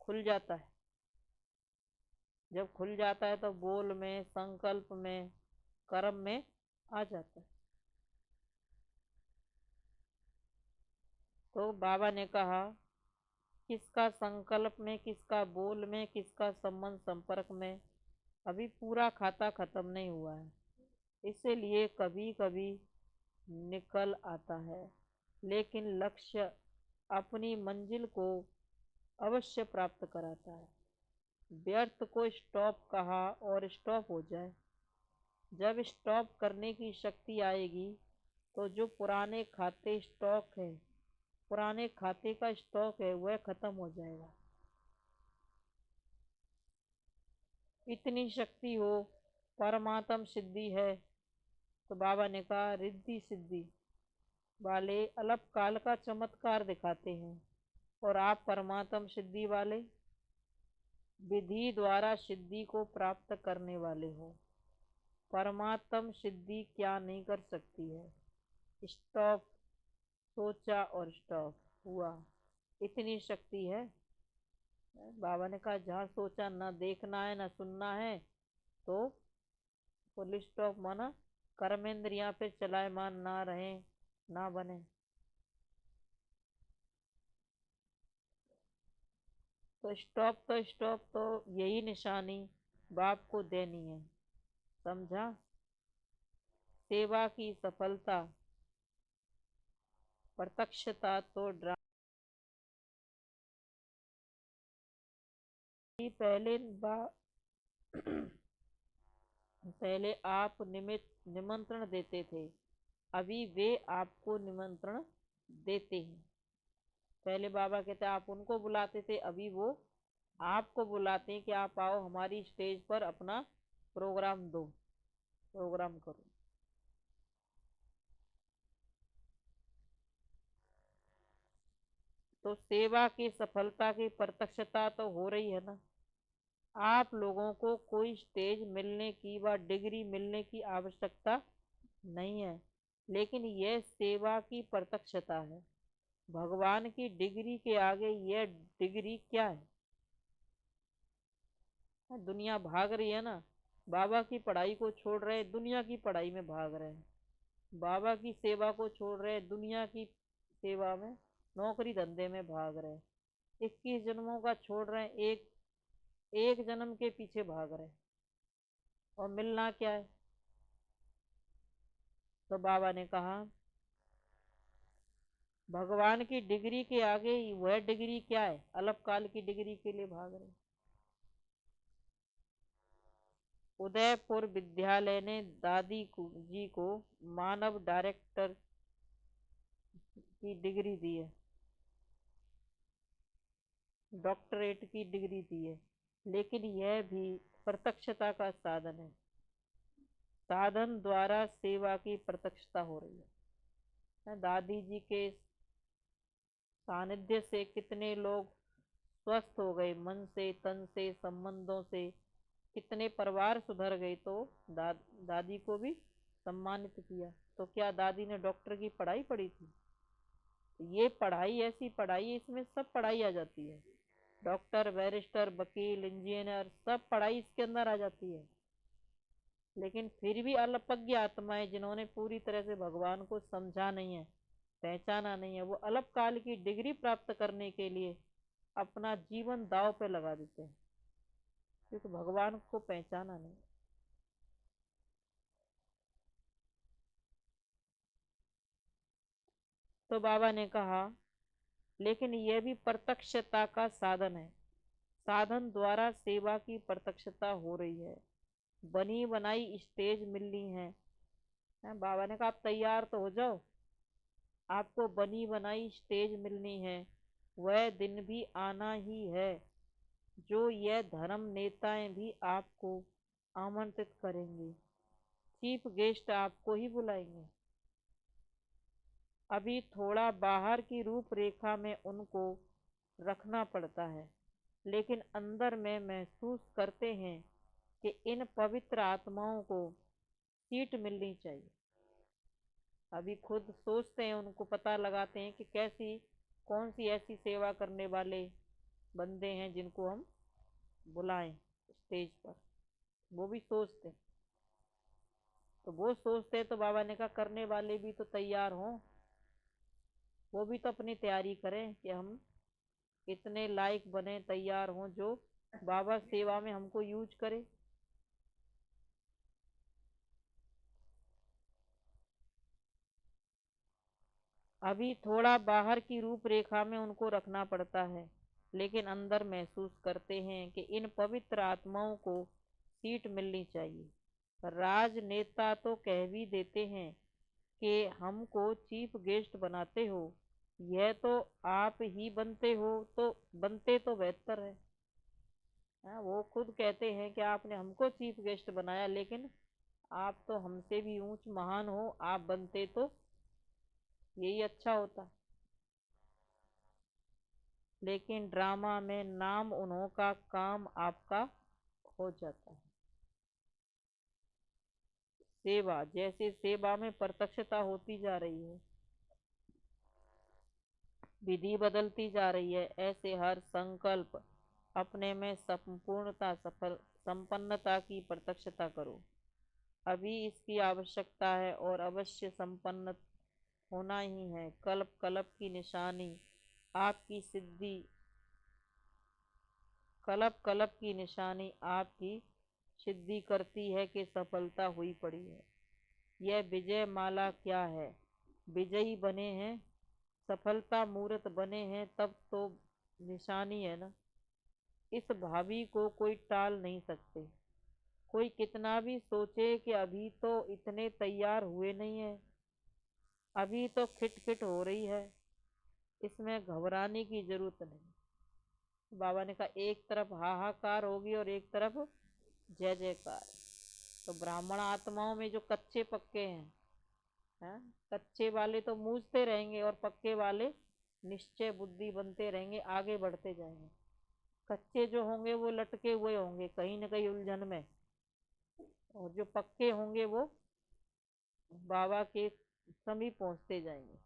खुल जाता है। जब खुल जाता है तो बोल में, संकल्प में, कर्म में आ जाता है। तो बाबा ने कहा, किसका संकल्प में, किसका बोल में, किसका संबंध संपर्क में। अभी पूरा खाता खत्म नहीं हुआ है, इसीलिए कभी कभी निकल आता है, लेकिन लक्ष्य अपनी मंजिल को अवश्य प्राप्त कराता है। व्यर्थ को स्टॉप कहा और स्टॉप हो जाए। जब स्टॉप करने की शक्ति आएगी तो जो पुराने खाते स्टॉक है, पुराने खाते का स्टॉक है, वह खत्म हो जाएगा। इतनी शक्ति हो, परमात्म सिद्धि है। तो बाबा ने कहा रिद्धि सिद्धि वाले अल्पकाल का चमत्कार दिखाते हैं, और आप परमात्म सिद्धि वाले विधि द्वारा सिद्धि को प्राप्त करने वाले हो। परमात्म सिद्धि क्या नहीं कर सकती है। स्टॉप, सोचा और स्टॉप हुआ, इतनी शक्ति है। बाबा ने कहा जहाँ सोचा ना देखना है ना सुनना है, तो फुल स्टॉप माना कर्मेंद्रियां पे चलायमान ना रहे, ना बने। तो स्टॉप, तो स्टॉप, तो यही निशानी बाप को देनी है, समझा। सेवा की सफलता, प्रत्यक्षता तो ड्रामा की पहले पहले आप निमंत्रण देते थे, अभी वे आपको निमंत्रण देते हैं। पहले बाबा कहते आप उनको बुलाते थे, अभी वो आपको बुलाते हैं कि आप आओ हमारी स्टेज पर अपना प्रोग्राम दो, प्रोग्राम करो। तो सेवा की सफलता की प्रत्यक्षता तो हो रही है ना। आप लोगों को कोई स्टेज मिलने की व डिग्री मिलने की आवश्यकता नहीं है, लेकिन यह सेवा की प्रत्यक्षता है। भगवान की डिग्री के आगे यह डिग्री क्या है। दुनिया भाग रही है ना, बाबा की पढ़ाई को छोड़ रहे हैं, दुनिया की पढ़ाई में भाग रहे हैं। बाबा की सेवा को छोड़ रहे हैं, दुनिया की सेवा में, नौकरी धंधे में भाग रहे हैं। 21 जन्मों का छोड़ रहे हैं, एक एक जन्म के पीछे भाग रहे हैं, और मिलना क्या है। तो बाबा ने कहा भगवान की डिग्री के आगे वह डिग्री क्या है, अल्पकाल की डिग्री के लिए भाग रहे हैं। उदयपुर विद्यालय ने जी को मानव डायरेक्टर की डिग्री दी है, डॉक्टरेट की डिग्री दी है, लेकिन यह भी प्रत्यक्षता का साधन है। साधन द्वारा सेवा की प्रत्यक्षता हो रही है। दादी जी के सानिध्य से कितने लोग स्वस्थ हो गए, मन से, तन से, संबंधों से कितने परिवार सुधर गए। तो दादी को भी सम्मानित किया। तो क्या दादी ने डॉक्टर की पढ़ाई पढ़ी थी। ये पढ़ाई ऐसी पढ़ाई है, इसमें सब पढ़ाई आ जाती है। डॉक्टर, बैरिस्टर, वकील, इंजीनियर, सब पढ़ाई इसके अंदर आ जाती है। लेकिन फिर भी अल्पज्ञ आत्माएं जिन्होंने पूरी तरह से भगवान को समझा नहीं है, पहचाना नहीं है, वो अल्पकाल की डिग्री प्राप्त करने के लिए अपना जीवन दांव पे लगा देते हैं, क्योंकि भगवान को पहचाना नहीं। तो बाबा ने कहा लेकिन यह भी प्रत्यक्षता का साधन है। साधन द्वारा सेवा की प्रत्यक्षता हो रही है। बनी बनाई स्टेज मिलनी है। बाबा ने कहा आप तैयार तो हो जाओ, आपको बनी बनाई स्टेज मिलनी है। वह दिन भी आना ही है जो यह धर्म नेताएं भी आपको आमंत्रित करेंगे, चीफ गेस्ट आपको ही बुलाएंगे। अभी थोड़ा बाहर की रूपरेखा में उनको रखना पड़ता है, लेकिन अंदर में महसूस करते हैं कि इन पवित्र आत्माओं को सीट मिलनी चाहिए। अभी खुद सोचते हैं, उनको पता लगाते हैं कि कैसी कौन सी ऐसी सेवा करने वाले बंदे हैं जिनको हम बुलाएं स्टेज पर। वो भी सोचते हैं, तो वो सोचते हैं तो बाबा ने कहा करने वाले भी तो तैयार हों, वो भी तो अपनी तैयारी करें कि हम इतने लायक बने, तैयार हों जो बाबा सेवा में हमको यूज करे। अभी थोड़ा बाहर की रूपरेखा में उनको रखना पड़ता है, लेकिन अंदर महसूस करते हैं कि इन पवित्र आत्माओं को सीट मिलनी चाहिए। राजनेता तो कह भी देते हैं कि हमको चीफ गेस्ट बनाते हो, यह तो आप ही बनते हो, तो बनते तो बेहतर है। हाँ, वो खुद कहते हैं कि आपने हमको चीफ गेस्ट बनाया, लेकिन आप तो हमसे भी ऊंच महान हो, आप बनते तो यही अच्छा होता। लेकिन ड्रामा में नाम उन्हों का, काम आपका हो जाता है। सेवा, जैसे सेवा में प्रत्यक्षता होती जा रही है, विधि बदलती जा रही है, ऐसे हर संकल्प अपने में संपूर्णता, सफल संपन्नता की प्रत्यक्षता करो। अभी इसकी आवश्यकता है और अवश्य संपन्न होना ही है। कल्प कल्प की निशानी आपकी सिद्धि, कल्प कल्प की निशानी आपकी सिद्धि करती है कि सफलता हुई पड़ी है। यह विजय माला क्या है? विजयी बने हैं, सफलता मूर्त बने हैं, तब तो निशानी है ना। इस भावी को कोई टाल नहीं सकते। कोई कितना भी सोचे कि अभी तो इतने तैयार हुए नहीं है, अभी तो खिट हो रही है, इसमें घबराने की जरूरत नहीं। बाबा ने कहा एक तरफ हाहाकार होगी और एक तरफ जय जयकार। तो ब्राह्मण आत्माओं में जो कच्चे पक्के हैं, कच्चे वाले तो मूझते रहेंगे और पक्के वाले निश्चय बुद्धि बनते रहेंगे, आगे बढ़ते जाएंगे। कच्चे जो होंगे वो लटके हुए होंगे कहीं न कहीं उलझन में, और जो पक्के होंगे वो बाबा के समीप पहुंचते जाएंगे।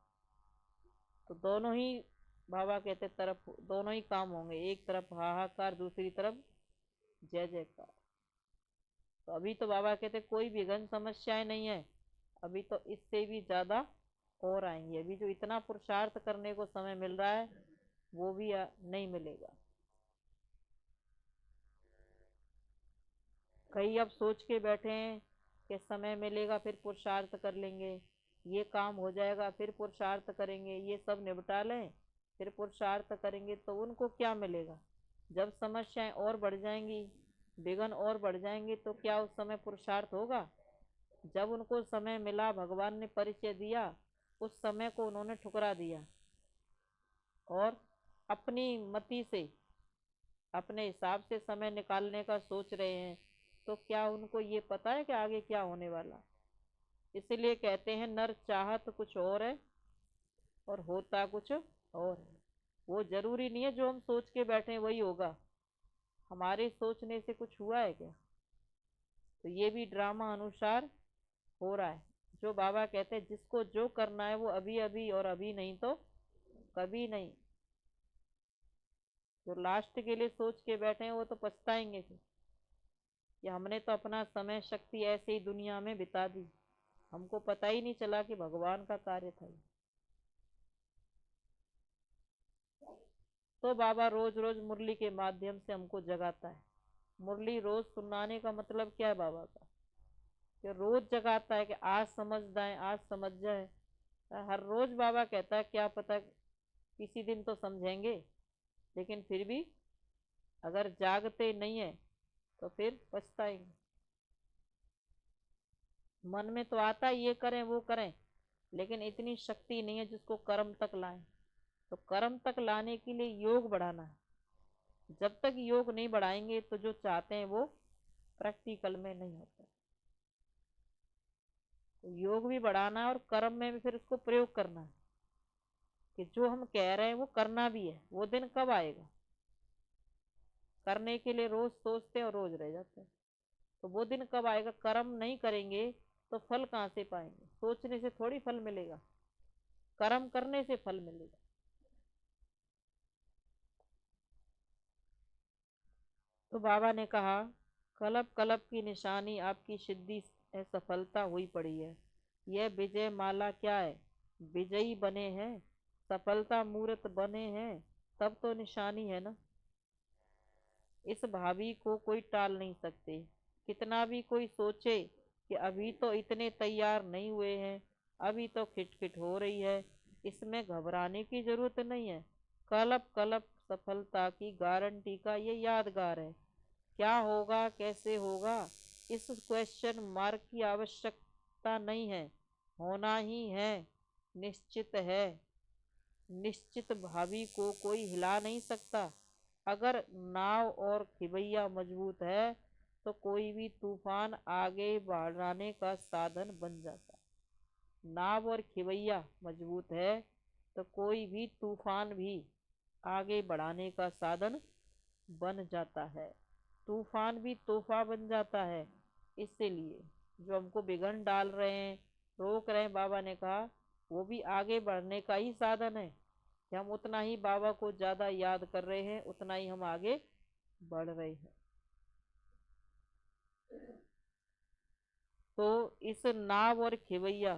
तो दोनों ही, बाबा कहते तरफ दोनों ही काम होंगे, एक तरफ हाहाकार, दूसरी तरफ जय जयकार। तो अभी तो बाबा कहते कोई भी गंज समस्याएं नहीं है, अभी तो इससे भी ज्यादा और आएंगी। अभी जो इतना पुरुषार्थ करने को समय मिल रहा है वो भी नहीं मिलेगा। कई अब सोच के बैठे हैं कि समय मिलेगा फिर पुरुषार्थ कर लेंगे, ये काम हो जाएगा फिर पुरुषार्थ करेंगे, ये सब निपटा लें फिर पुरुषार्थ करेंगे। तो उनको क्या मिलेगा? जब समस्याएं और बढ़ जाएंगी, विघ्न और बढ़ जाएंगे, तो क्या उस समय पुरुषार्थ होगा? जब उनको समय मिला, भगवान ने परिचय दिया, उस समय को उन्होंने ठुकरा दिया और अपनी मति से, अपने हिसाब से समय निकालने का सोच रहे हैं। तो क्या उनको ये पता है कि आगे क्या होने वाला? इसलिए कहते हैं नर चाहत कुछ और है और होता कुछ और है। वो जरूरी नहीं है जो हम सोच के बैठे हैं वही होगा, हमारे सोचने से कुछ हुआ है क्या? तो ये भी ड्रामा अनुसार हो रहा है। जो बाबा कहते हैं जिसको जो करना है वो अभी अभी, और अभी नहीं तो कभी नहीं। जो लास्ट के लिए सोच के बैठे हैं वो तो पछताएंगे फिर, कि हमने तो अपना समय शक्ति ऐसे ही दुनिया में बिता दी, हमको पता ही नहीं चला कि भगवान का कार्य था ये। तो बाबा रोज रोज मुरली के माध्यम से हमको जगाता है। मुरली रोज सुनाने का मतलब क्या है बाबा का? कि रोज जगाता है कि आज समझ जाए, आज समझ जाए। हर रोज बाबा कहता है क्या पता किसी दिन तो समझेंगे, लेकिन फिर भी अगर जागते नहीं है तो फिर पछताएंगे। मन में तो आता है ये करें वो करें, लेकिन इतनी शक्ति नहीं है जिसको कर्म तक लाएं। तो कर्म तक लाने के लिए योग बढ़ाना है। जब तक योग नहीं बढ़ाएंगे तो जो चाहते हैं वो प्रैक्टिकल में नहीं होता। तो योग भी बढ़ाना है और कर्म में भी फिर उसको प्रयोग करना है कि जो हम कह रहे हैं वो करना भी है। वो दिन कब आएगा? करने के लिए रोज सोचते हैं और रोज रह जाते हैं। तो वो दिन कब आएगा? कर्म नहीं करेंगे तो फल कहाँ से पाएंगे? सोचने से थोड़ी फल मिलेगा, कर्म करने से फल मिलेगा। तो बाबा ने कहा, कलप कलप की निशानी आपकी सिद्धि सफलता हुई पड़ी है। यह विजय माला क्या है? विजयी बने हैं, सफलता मूर्त बने हैं, तब तो निशानी है ना। इस भावी को कोई टाल नहीं सकते। कितना भी कोई सोचे कि अभी तो इतने तैयार नहीं हुए हैं, अभी तो खिटखिट हो रही है, इसमें घबराने की जरूरत नहीं है। कलप कलप सफलता की गारंटी का ये यादगार है। क्या होगा, कैसे होगा, इस क्वेश्चन मार्क की आवश्यकता नहीं है। होना ही है, निश्चित है। निश्चित भावी को कोई हिला नहीं सकता। अगर नाव और खिवैया मजबूत है तो कोई भी तूफान आगे बढ़ाने का साधन बन जाता है। नाव और खिवैया मजबूत है तो कोई भी तूफान भी आगे बढ़ाने का साधन बन जाता है। तूफान भी तोहफा बन जाता है। इसीलिए जो हमको बिघन डाल रहे हैं, रोक रहे हैं, बाबा ने कहा वो भी आगे बढ़ने का ही साधन है कि हम उतना ही बाबा को ज्यादा याद कर रहे हैं, उतना ही हम आगे बढ़ रहे हैं। तो इस नाव और खेवैया,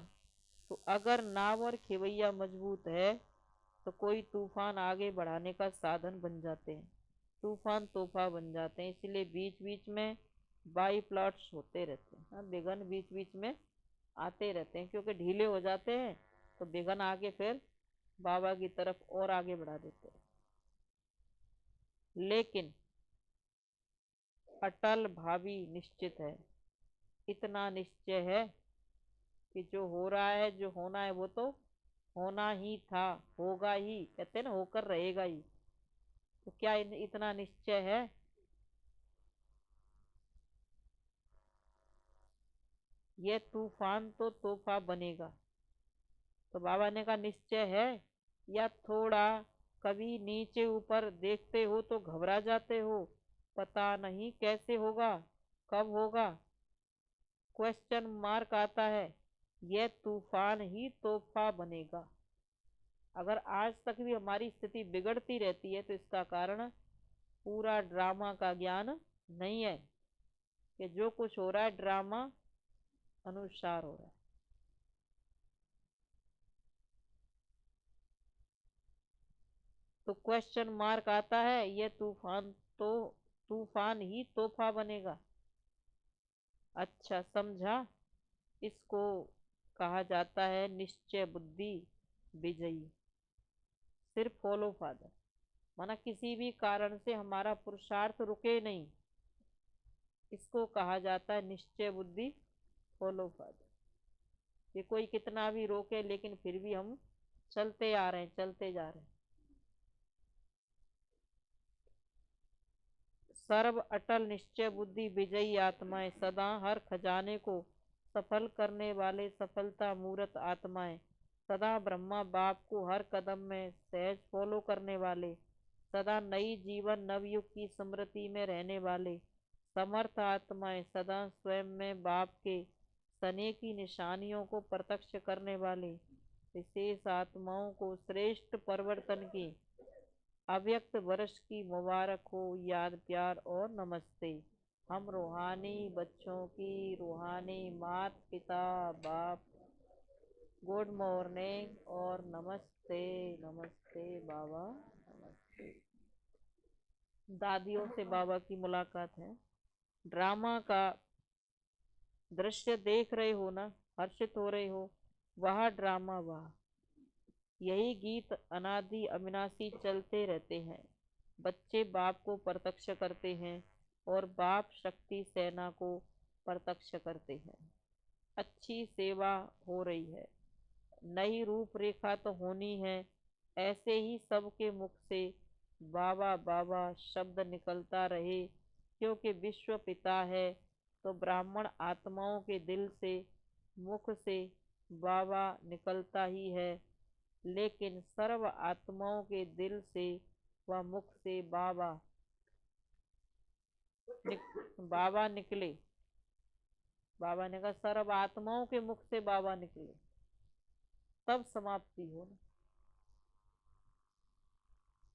तो अगर नाव और खेवैया मजबूत है तो कोई तूफान आगे बढ़ाने का साधन बन जाते हैं, तूफान तोहफा बन जाते हैं। इसलिए बीच बीच में बाई प्लॉट्स होते रहते हैं। हाँ, विघन बीच बीच में आते रहते हैं क्योंकि ढीले हो जाते हैं तो विघन आगे फिर बाबा की तरफ और आगे बढ़ा देते हैं। लेकिन अटल भावी निश्चित है। इतना निश्चय है कि जो हो रहा है, जो होना है, वो तो होना ही था, होगा ही, कहते हैं ना, होकर रहेगा ही। तो क्या इतना निश्चय है? ये तूफान तो तोहफा बनेगा। तो बाबा ने कहा निश्चय है या थोड़ा कभी नीचे ऊपर देखते हो तो घबरा जाते हो, पता नहीं कैसे होगा, कब होगा, क्वेश्चन मार्क आता है। यह तूफान ही तोहफा बनेगा। अगर आज तक भी हमारी स्थिति बिगड़ती रहती है तो इसका कारण पूरा ड्रामा का ज्ञान नहीं है कि जो कुछ हो रहा है ड्रामा अनुसार हो रहा है। तो क्वेश्चन मार्क आता है, ये तूफान तो तूफान ही तोहफा बनेगा। अच्छा समझा। इसको कहा जाता है निश्चय बुद्धि विजयी। सिर्फ फॉलो फादर, माना किसी भी कारण से हमारा पुरुषार्थ रुके नहीं, इसको कहा जाता है निश्चय बुद्धि फॉलो फादर। ये कोई कितना भी रोके लेकिन फिर भी हम चलते आ रहे हैं, चलते जा रहे हैं। सर्व अटल निश्चय बुद्धि विजयी आत्माएं, सदा हर खजाने को सफल करने वाले सफलता मूर्त आत्माएं, सदा ब्रह्मा बाप को हर कदम में सहज फॉलो करने वाले, सदा नई जीवन नवयुग की स्मृति में रहने वाले समर्थ आत्माएं, सदा स्वयं में बाप के सने की निशानियों को प्रत्यक्ष करने वाले विशेष आत्माओं को श्रेष्ठ परिवर्तन की अव्यक्त वर्ष की मुबारक हो, याद प्यार और नमस्ते। हम रूहानी बच्चों की रूहानी माता पिता बाप गुड मॉर्निंग और नमस्ते। नमस्ते बाबा, नमस्ते। दादियों से बाबा की मुलाकात है। ड्रामा का दृश्य देख रहे हो ना, हर्षित हो रहे हो, वह ड्रामा वह, यही गीत अनादि अविनाशी चलते रहते हैं। बच्चे बाप को प्रत्यक्ष करते हैं और बाप शक्ति सेना को प्रत्यक्ष करते हैं। अच्छी सेवा हो रही है, नई रूपरेखा तो होनी है। ऐसे ही सबके मुख से बाबा बाबा शब्द निकलता रहे, क्योंकि विश्व पिता है तो ब्राह्मण आत्माओं के दिल से, मुख से बाबा निकलता ही है। लेकिन सर्व आत्माओं के दिल से व मुख से बाबा निकले। बाबा ने कहा सर्व आत्माओं के मुख से बाबा निकले, तब समाप्ति हो ना।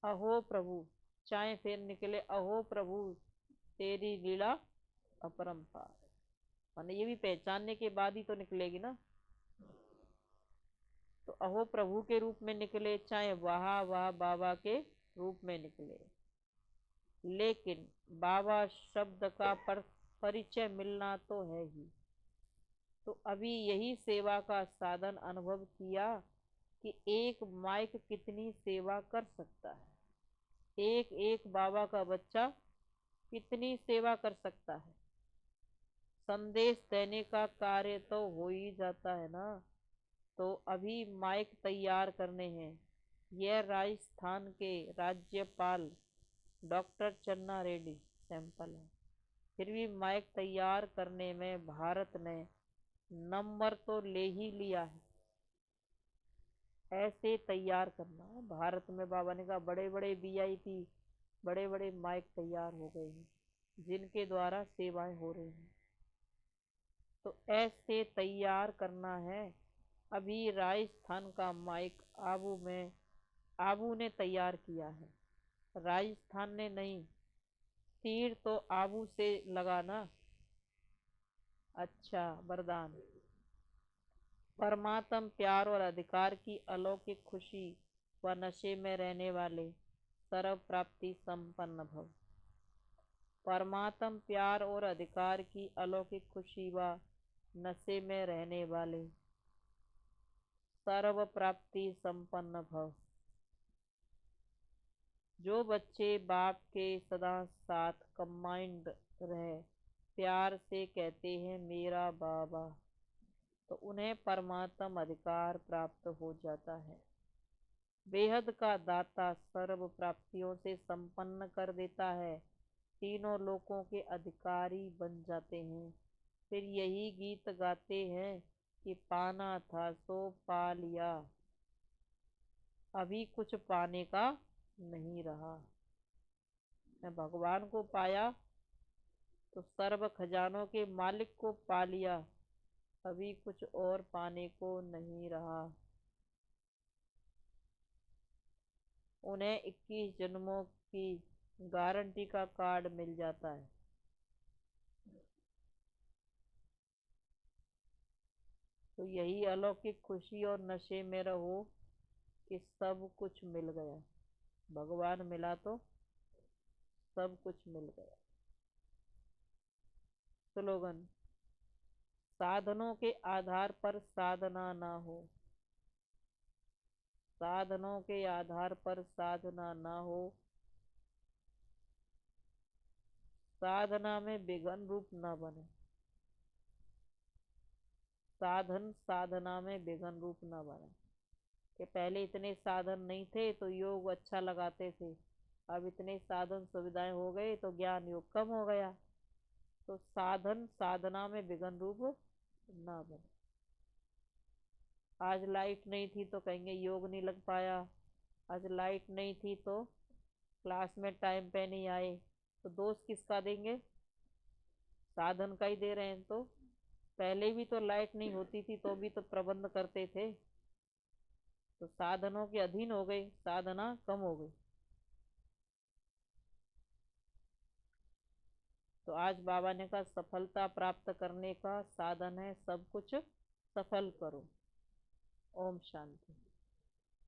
अहो प्रभु, चाहे फिर निकले अहो प्रभु, तेरी लीला अपरंपार। माने ये भी पहचानने के बाद ही तो निकलेगी ना। तो अहो प्रभु के रूप में निकले, चाहे वाह वाह बाबा के रूप में निकले, लेकिन बाबा शब्द का परिचय मिलना तो है ही। तो अभी यही सेवा का साधन अनुभव किया कि एक माइक कितनी सेवा कर सकता है, एक एक बाबा का बच्चा कितनी सेवा कर सकता है। संदेश देने का कार्य तो हो ही जाता है ना। तो अभी माइक तैयार करने हैं। यह राजस्थान के राज्यपाल डॉक्टर चन्ना रेड्डी सैंपल है। फिर भी माइक तैयार करने में भारत ने नंबर तो ले ही लिया है। ऐसे तैयार करना है भारत में। बाबा ने कहा बड़े बड़े वीआईपी, बड़े बड़े माइक तैयार हो गए हैं जिनके द्वारा सेवाएं हो रही हैं। तो ऐसे तैयार करना है। अभी राजस्थान का माइक आबू ने तैयार किया है, राजस्थान ने नहीं। तीर तो आबू से लगाना। अच्छा वरदान। परमात्म प्यार और अधिकार की अलौकिक खुशी व नशे में रहने वाले सर्व प्राप्ति संपन्न भव। परमात्म प्यार और अधिकार की अलौकिक खुशी व नशे में रहने वाले सर्व प्राप्ति संपन्न भव। जो बच्चे बाप के सदा साथ कंबाइंड रहे, प्यार से कहते हैं मेरा बाबा, तो उन्हें परमात्म अधिकार प्राप्त हो जाता है। बेहद का दाता सर्व प्राप्तियों से संपन्न कर देता है, तीनों लोकों के अधिकारी बन जाते हैं। फिर यही गीत गाते हैं कि पाना था सो पा लिया, अभी कुछ पाने का नहीं रहा। मैं भगवान को पाया तो सर्व खजानों के मालिक को पा लिया, अभी कुछ और पाने को नहीं रहा। उन्हें 21 जन्मों की गारंटी का कार्ड मिल जाता है। तो यही अलौकिक खुशी और नशे में रहो कि सब कुछ मिल गया। भगवान मिला तो सब कुछ मिल गया। स्लोगन। साधनों के आधार पर साधना ना हो, साधनों के आधार पर साधना ना हो, साधना में विघन रूप न बने। साधन साधना में विघन रूप न बने। कि पहले इतने साधन नहीं थे तो योग अच्छा लगाते थे, अब इतने साधन सुविधाएं हो गए तो ज्ञान योग कम हो गया। तो साधन साधना में विघन रूप ना बने। आज लाइट नहीं थी तो कहेंगे योग नहीं लग पाया, आज लाइट नहीं थी तो क्लास में टाइम पे नहीं आए, तो दोष किसका देंगे? साधन का ही दे रहे हैं। तो पहले भी तो लाइट नहीं होती थी तो भी तो प्रबंध करते थे। तो साधनों के अधीन हो गए, साधना कम हो गई। तो आज बाबा ने कहा सफलता प्राप्त करने का साधन है सब कुछ सफल करो। ओम शांति।